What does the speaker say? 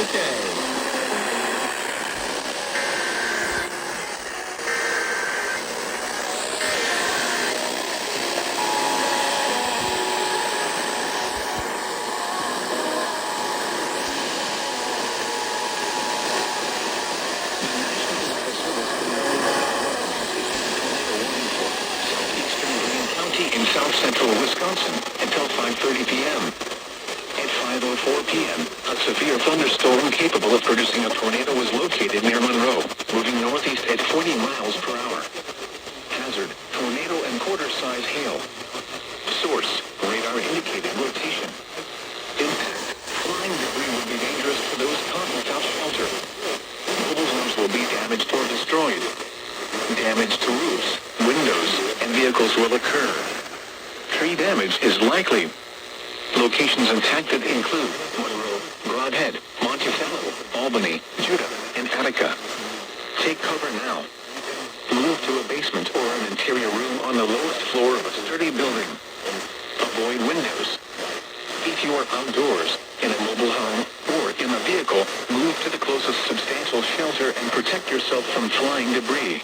Okay. In south central Wisconsin until 5:30 p.m. At 5:04 p.m., a severe thunderstorm capable of producing a tornado was located near Monroe, moving northeast at 40 miles per hour. Hazard, tornado and quarter-size hail. Source, radar indicated rotation. Impact, flying debris would be dangerous for those caught without shelter. Mobile homes will be damaged or destroyed. Damage to roofs, windows, and vehicles will occur. Tree damage is likely. Locations impacted include Monroe, Brodhead, Monticello, Albany, Judah, and Attica. Take cover now. Move to a basement or an interior room on the lowest floor of a sturdy building. Avoid windows. If you are outdoors, in a mobile home, or in a vehicle, move to the closest substantial shelter and protect yourself from flying debris.